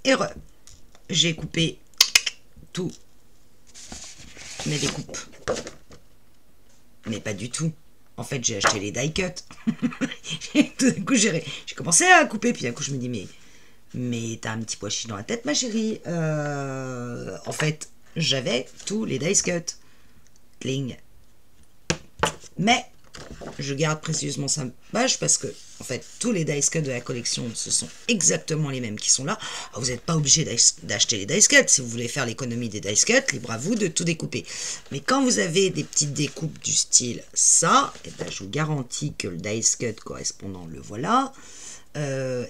Erreur. J'ai coupé tout mes découpes. Mais pas du tout. En fait, j'ai acheté les die cut. Tout d'un coup, j'ai commencé à couper. Puis d'un coup, je me dis, mais t'as un petit pois chiche dans la tête, ma chérie. En fait, j'avais tous les dice cut. Cling. Mais je garde précieusement sa page parce que, en fait, tous les dice cut de la collection, ce sont exactement les mêmes qui sont là. Alors, vous n'êtes pas obligé d'acheter les dice cut. Si vous voulez faire l'économie des dice cut, libre à vous de tout découper. Mais quand vous avez des petites découpes du style ça, et ben, je vous garantis que le dice cut correspondant, le voilà. Je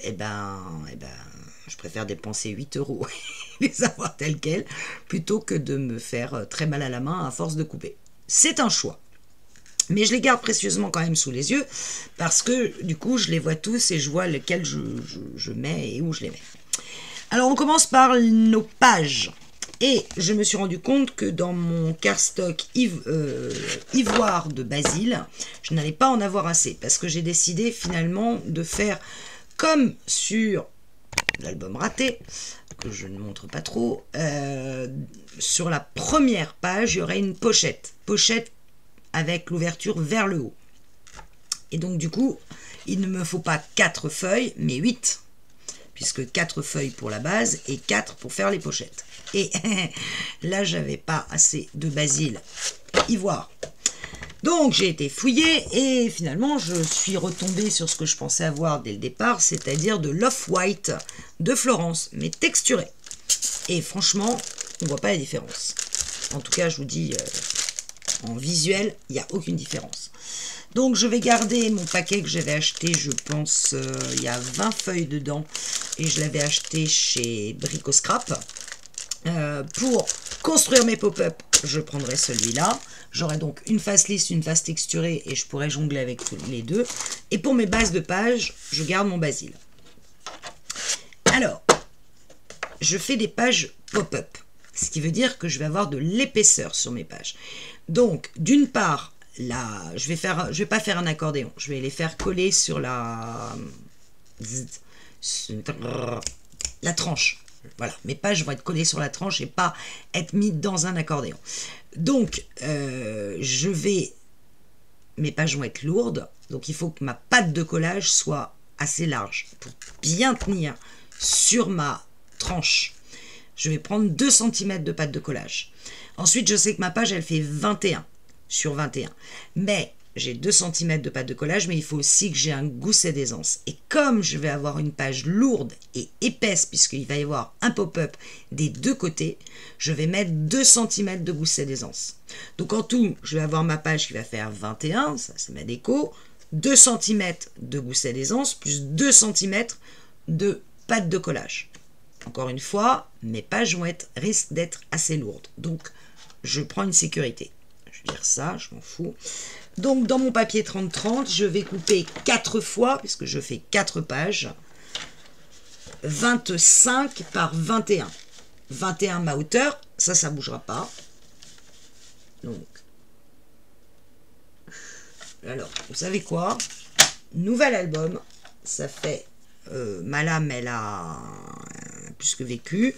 préfère dépenser 8 € et les avoir tels quels plutôt que de me faire très mal à la main à force de couper. C'est un choix. Mais je les garde précieusement quand même sous les yeux parce que du coup je les vois tous et je vois lequel je mets et où je les mets. Alors on commence par nos pages. Et je me suis rendu compte que dans mon cardstock ivoire de Basile, je n'allais pas en avoir assez parce que j'ai décidé finalement de faire comme sur l'album raté, que je ne montre pas trop. Sur la première page, il y aurait une pochette avec l'ouverture vers le haut. Et donc du coup, il ne me faut pas 4 feuilles, mais 8. Puisque 4 feuilles pour la base et 4 pour faire les pochettes. Et là, j'avais pas assez de Basile ivoire. Donc j'ai été fouillée et finalement je suis retombée sur ce que je pensais avoir dès le départ, c'est-à-dire de l'off-white de Florence, mais texturé. Et franchement, on voit pas la différence. En tout cas, je vous dis, en visuel, il n'y a aucune différence. Donc je vais garder mon paquet que j'avais acheté, je pense, il y a 20 feuilles dedans, et je l'avais acheté chez Brico Scrap. Pour construire mes pop-up, je prendrai celui-là. J'aurai donc une face lisse, une face texturée, et je pourrai jongler avec les deux. Et pour mes bases de page, je garde mon Basile. Alors, je fais des pages pop-up, ce qui veut dire que je vais avoir de l'épaisseur sur mes pages. Donc, d'une part, là, je vais pas faire un accordéon, je vais les faire coller sur la tranche. Voilà, mes pages vont être collées sur la tranche et pas être mises dans un accordéon. Donc, mes pages vont être lourdes, donc il faut que ma patte de collage soit assez large pour bien tenir sur ma tranche. Je vais prendre 2 cm de pâte de collage. Ensuite, je sais que ma page, elle fait 21 sur 21. Mais j'ai 2 cm de pâte de collage, mais il faut aussi que j'ai un gousset d'aisance. Et comme je vais avoir une page lourde et épaisse, puisqu'il va y avoir un pop-up des deux côtés, je vais mettre 2 cm de gousset d'aisance. Donc en tout, je vais avoir ma page qui va faire 21, ça c'est ma déco, 2 cm de gousset d'aisance, plus 2 cm de pâte de collage. Encore une fois, mes pages risquent d'être assez lourdes. Donc, je prends une sécurité. Je vais dire ça, je m'en fous. Donc, dans mon papier 30-30, je vais couper 4 fois, puisque je fais 4 pages. 25 par 21. 21 ma hauteur, ça ne bougera pas. Donc, alors, vous savez quoi? Nouvel album, ça fait... ma lame, elle a plus que vécu.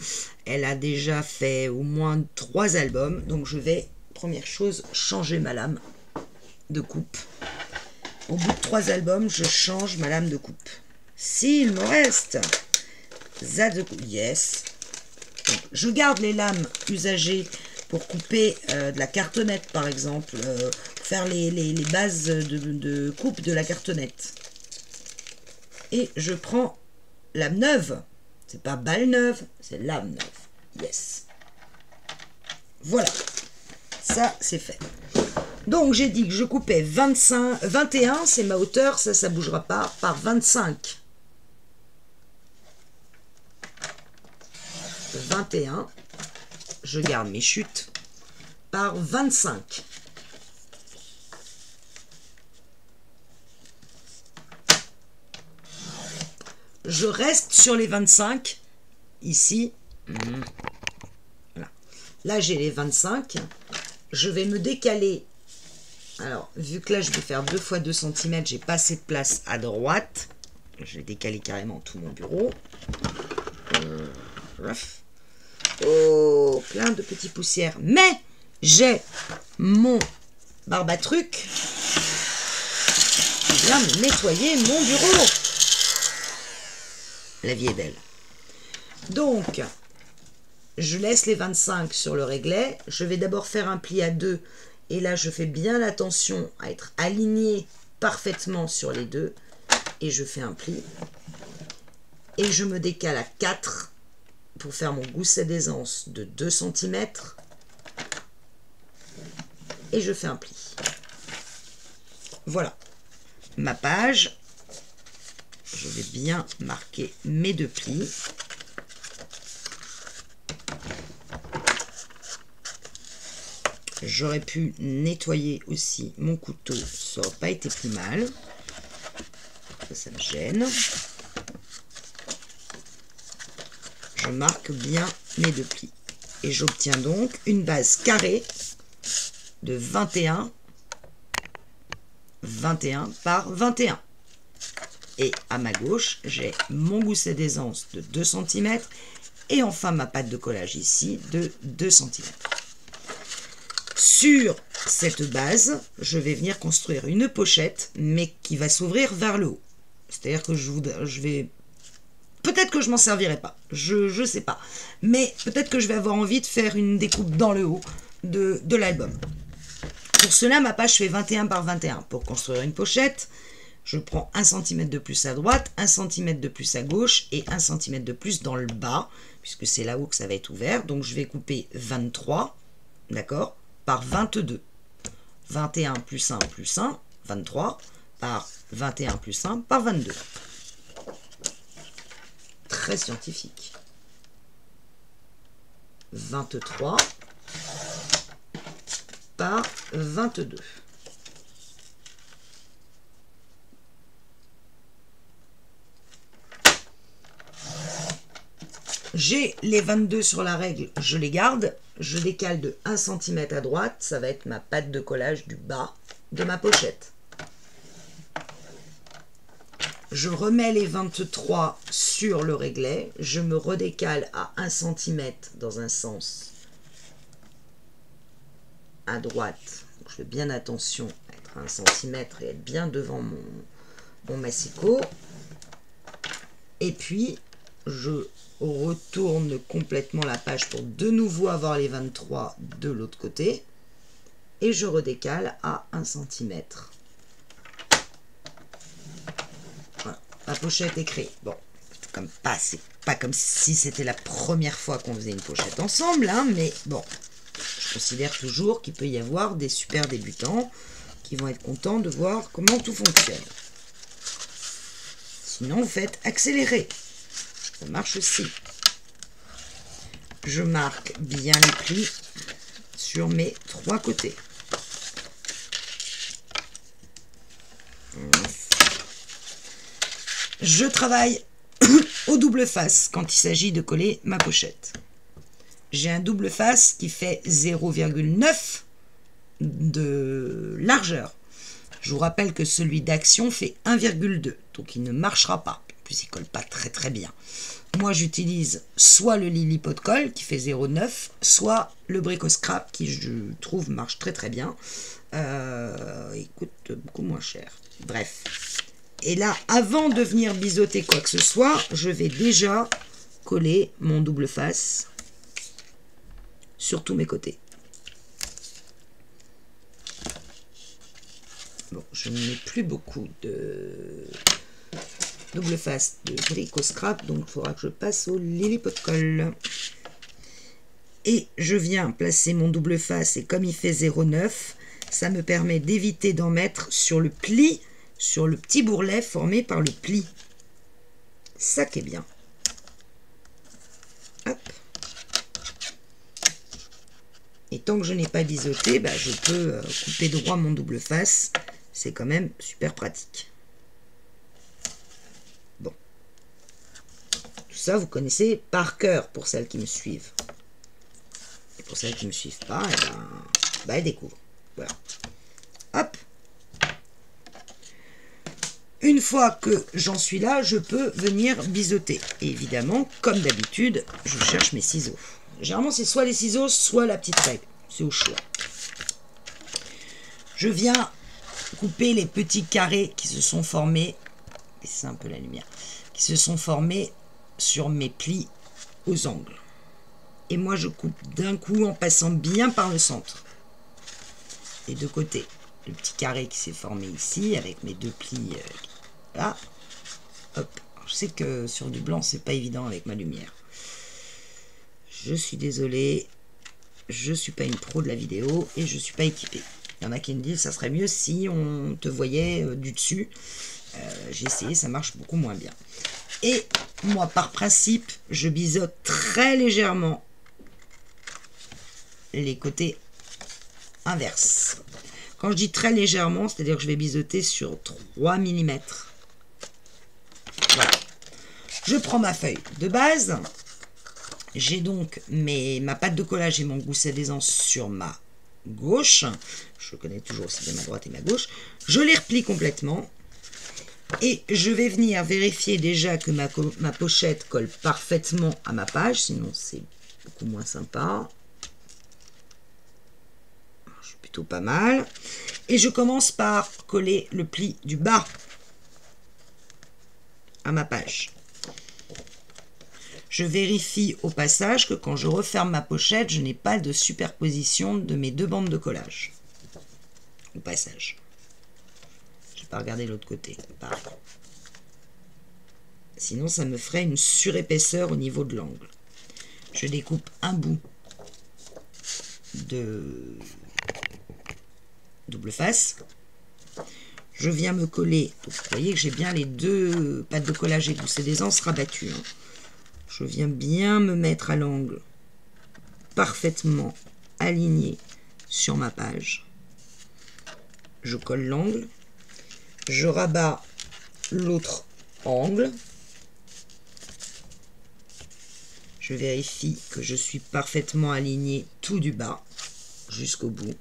Elle a déjà fait au moins 3 albums. Donc je vais, première chose, changer ma lame de coupe. Au bout de 3 albums, je change ma lame de coupe. S'il me reste ça de coupe, yes. Donc, je garde les lames usagées pour couper de la cartonnette, par exemple. Pour faire les bases de coupe de la cartonnette. Et je prends lame neuve. C'est pas balle neuve, c'est lame neuve. Yes. Voilà. Ça, c'est fait. Donc, j'ai dit que je coupais 21, c'est ma hauteur, ça bougera pas, par 25. 21. Je garde mes chutes par 25. Je reste sur les 25, ici. Voilà. Là, j'ai les 25. Je vais me décaler. Alors, vu que là, je vais faire 2 fois 2 cm, j'ai pas assez de place à droite. Je vais décaler carrément tout mon bureau. Oh, plein de petites poussières. Mais j'ai mon barbatruc qui vient me nettoyer mon bureau. La vie est belle. Donc, je laisse les 25 sur le réglet. Je vais d'abord faire un pli à 2. Et là, je fais bien attention à être aligné parfaitement sur les deux. Et je fais un pli. Et je me décale à 4 pour faire mon gousset d'aisance de 2 cm. Et je fais un pli. Voilà. Ma page. Je vais bien marquer mes 2 plis. J'aurais pu nettoyer aussi mon couteau, ça n'aurait pas été plus mal. Ça me gêne. Je marque bien mes 2 plis. Et j'obtiens donc une base carrée de 21 par 21. Et à ma gauche, j'ai mon gousset d'aisance de 2 cm. Et enfin ma pâte de collage ici de 2 cm. Sur cette base, je vais venir construire une pochette, mais qui va s'ouvrir vers le haut. C'est-à-dire que je vais... Peut-être que je m'en servirai pas, je sais pas. Mais peut-être que je vais avoir envie de faire une découpe dans le haut de l'album. Pour cela, ma page fait 21 par 21. Pour construire une pochette, je prends 1 cm de plus à droite, 1 cm de plus à gauche et 1 cm de plus dans le bas, puisque c'est là-haut que ça va être ouvert. Donc je vais couper 23, d'accord, par 22. 21 plus 1 plus 1, 23, par 21 plus 1 par 22. Très scientifique. 23 par 22. J'ai les 22 sur la règle, je les garde. Je décale de 1 cm à droite, ça va être ma pâte de collage du bas de ma pochette. Je remets les 23 sur le réglet, je me redécale à 1 cm dans un sens à droite. Je fais bien attention à être à 1 cm et être bien devant mon massicot. Et puis, je retourne complètement la page pour de nouveau avoir les 23 de l'autre côté. Et je redécale à 1 cm. Voilà, la pochette est créée. Bon, c'est pas comme si c'était la première fois qu'on faisait une pochette ensemble, hein, mais bon, je considère toujours qu'il peut y avoir des super débutants qui vont être contents de voir comment tout fonctionne. Sinon, vous faites accélérer. Ça marche aussi. Je marque bien les plis sur mes 3 côtés. Je travaille au double face quand il s'agit de coller ma pochette. J'ai un double face qui fait 0,9 de largeur. Je vous rappelle que celui d'Action fait 1,2, donc il ne marchera pas. En plus, il ne colle pas très très bien. Moi, j'utilise soit le Lilliput Colle qui fait 0,9, soit le Brico Scrap qui, je trouve, marche très très bien. Il coûte beaucoup moins cher. Bref. Et là, avant de venir biseauter quoi que ce soit, je vais déjà coller mon double face sur tous mes côtés. Bon, je ne mets plus beaucoup de double face de Brico Scrap, donc il faudra que je passe au Lilliput Colle. Et je viens placer mon double face, et comme il fait 0,9, ça me permet d'éviter d'en mettre sur le pli, sur le petit bourrelet formé par le pli. Ça qui est bien. Hop. Et tant que je n'ai pas biseauté, bah, je peux couper droit mon double face. C'est quand même super pratique. Bon. Tout ça, vous connaissez par cœur pour celles qui me suivent. Et pour celles qui ne me suivent pas, elles découvrent. Voilà. Hop. une fois que j'en suis là, je peux venir biseauter. Et évidemment, comme d'habitude, je cherche mes ciseaux. Généralement, c'est soit les ciseaux, soit la petite règle. C'est au choix. Je viens couper les petits carrés qui se sont formés. C'est un peu la lumière. Qui se sont formés sur mes plis aux angles. Et moi, je coupe d'un coup en passant bien par le centre. Les deux côtés. Le petit carré qui s'est formé ici avec mes deux plis là. Hop. Alors, je sais que sur du blanc, c'est pas évident avec ma lumière. Je suis désolée. Je suis pas une pro de la vidéo et je suis pas équipée. Il y en a qui me disent ça serait mieux si on te voyait du dessus. J'ai essayé, ça marche beaucoup moins bien. Et moi, par principe, je biseaute très légèrement les côtés inverses. Quand je dis très légèrement, c'est-à-dire que je vais biseauter sur 3 mm. Voilà. Je prends ma feuille de base. J'ai donc ma pâte de collage et mon gousset d'aisance sur ma gauche. Je connais toujours aussi bien ma droite et ma gauche. Je les replie complètement. Et je vais venir vérifier déjà que ma pochette colle parfaitement à ma page. Sinon, c'est beaucoup moins sympa. Je suis plutôt pas mal. Et je commence par coller le pli du bas à ma page. Je vérifie au passage que quand je referme ma pochette, je n'ai pas de superposition de mes deux bandes de collage. Au passage. Je ne vais pas regarder l'autre côté. Pareil. Sinon, ça me ferait une surépaisseur au niveau de l'angle. Je découpe un bout de double face. Je viens me coller. Donc, vous voyez que j'ai bien les deux pâtes de collage et gousset d'aisance rabattues. Hein. Je viens bien me mettre à l'angle, parfaitement aligné sur ma page. Je colle l'angle. Je rabats l'autre angle. Je vérifie que je suis parfaitement aligné tout du bas jusqu'au bout.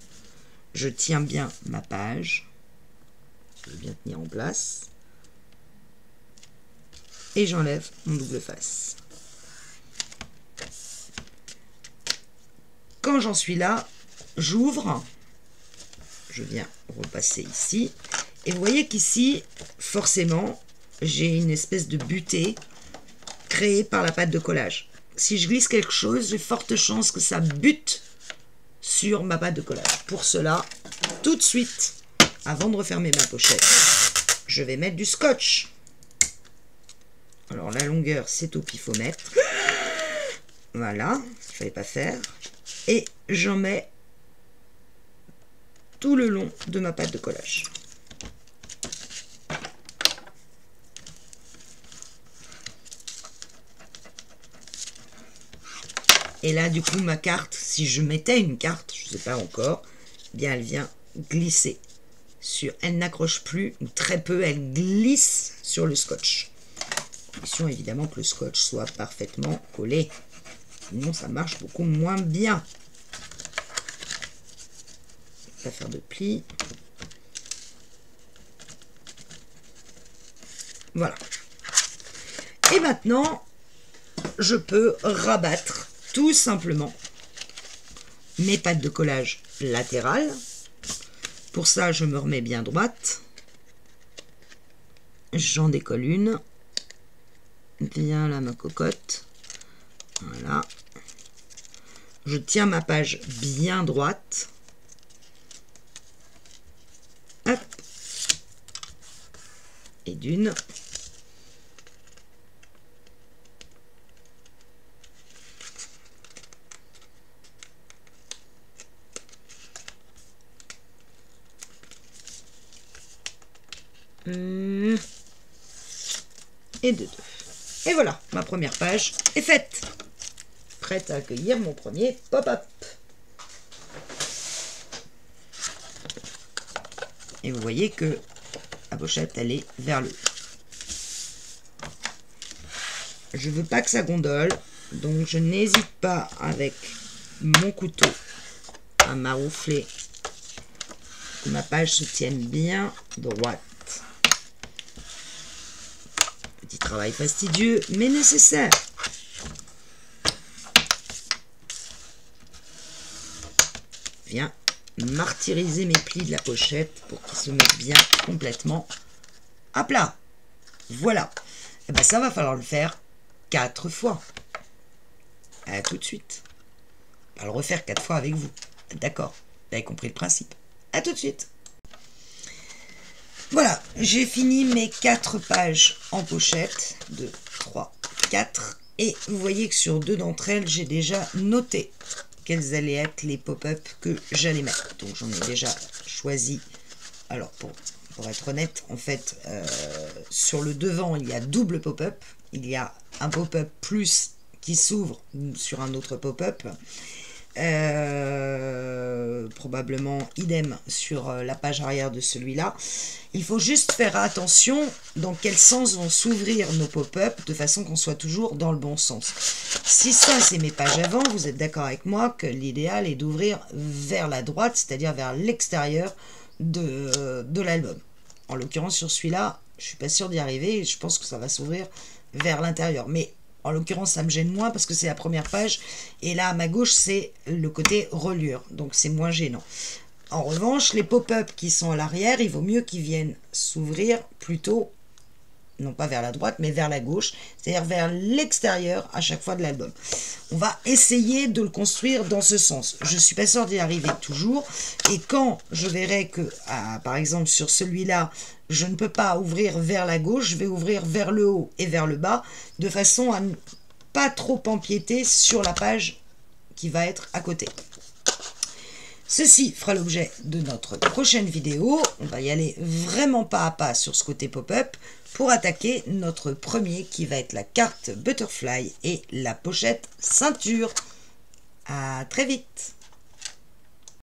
Je tiens bien ma page. Je vais bien tenir en place. Et j'enlève mon double face. Quand j'en suis là, j'ouvre. Je viens repasser ici. Et vous voyez qu'ici, forcément, j'ai une espèce de butée créée par la pâte de collage. Si je glisse quelque chose, j'ai forte chance que ça bute sur ma pâte de collage. Pour cela, tout de suite, avant de refermer ma pochette, je vais mettre du scotch. Alors la longueur, c'est au pifomètre. Voilà, il ne fallait pas faire. Et j'en mets tout le long de ma pâte de collage. Et là, du coup, ma carte, si je mettais une carte, je ne sais pas encore, eh bien elle vient glisser sur. Elle n'accroche plus, ou très peu, elle glisse sur le scotch. Question évidemment que le scotch soit parfaitement collé. Sinon, ça marche beaucoup moins bien. Pas faire de plis. Voilà. Et maintenant, je peux rabattre tout simplement mes pâtes de collage latérales. Pour ça, je me remets bien droite. J'en décolle une. Bien là, ma cocotte. Voilà. Je tiens ma page bien droite. Hop. Et d'une. Et de deux. Et voilà, ma première page est faite. Prête à accueillir mon premier pop-up. Et vous voyez que la pochette, elle est vers le haut. Je veux pas que ça gondole, donc je n'hésite pas avec mon couteau à maroufler que ma page se tienne bien droite. Petit travail fastidieux, mais nécessaire. Viens martyriser mes plis de la pochette pour qu'ils se mettent bien complètement à plat. Voilà. Et ben ça va falloir le faire 4 fois. À tout de suite. On va le refaire 4 fois avec vous. D'accord. Vous avez compris le principe. À tout de suite. Voilà, j'ai fini mes 4 pages en pochette. 2, 3, 4. Et vous voyez que sur 2 d'entre elles, j'ai déjà noté quels allaient être les pop-up que j'allais mettre. Donc j'en ai déjà choisi. Alors pour être honnête, en fait, sur le devant, il y a double pop-up. Il y a un pop-up plus qui s'ouvre sur un autre pop-up. Probablement idem sur la page arrière de celui-là. Il faut juste faire attention dans quel sens vont s'ouvrir nos pop-up de façon qu'on soit toujours dans le bon sens. Si ça c'est mes pages avant, vous êtes d'accord avec moi que l'idéal est d'ouvrir vers la droite, c'est-à-dire vers l'extérieur de l'album. En l'occurrence sur celui-là, je suis pas sûre d'y arriver, je pense que ça va s'ouvrir vers l'intérieur, mais en l'occurrence, ça me gêne moins parce que c'est la première page. Et là, à ma gauche, c'est le côté reliure. Donc, c'est moins gênant. En revanche, les pop-up qui sont à l'arrière, il vaut mieux qu'ils viennent s'ouvrir plutôt, non pas vers la droite, mais vers la gauche. C'est-à-dire vers l'extérieur à chaque fois de l'album. On va essayer de le construire dans ce sens. Je suis pas sûre d'y arriver toujours. Et quand je verrai que, par exemple, sur celui-là, je ne peux pas ouvrir vers la gauche, je vais ouvrir vers le haut et vers le bas, de façon à ne pas trop empiéter sur la page qui va être à côté. Ceci fera l'objet de notre prochaine vidéo. On va y aller vraiment pas à pas sur ce côté pop-up pour attaquer notre premier qui va être la carte Butterfly et la pochette ceinture. À très vite!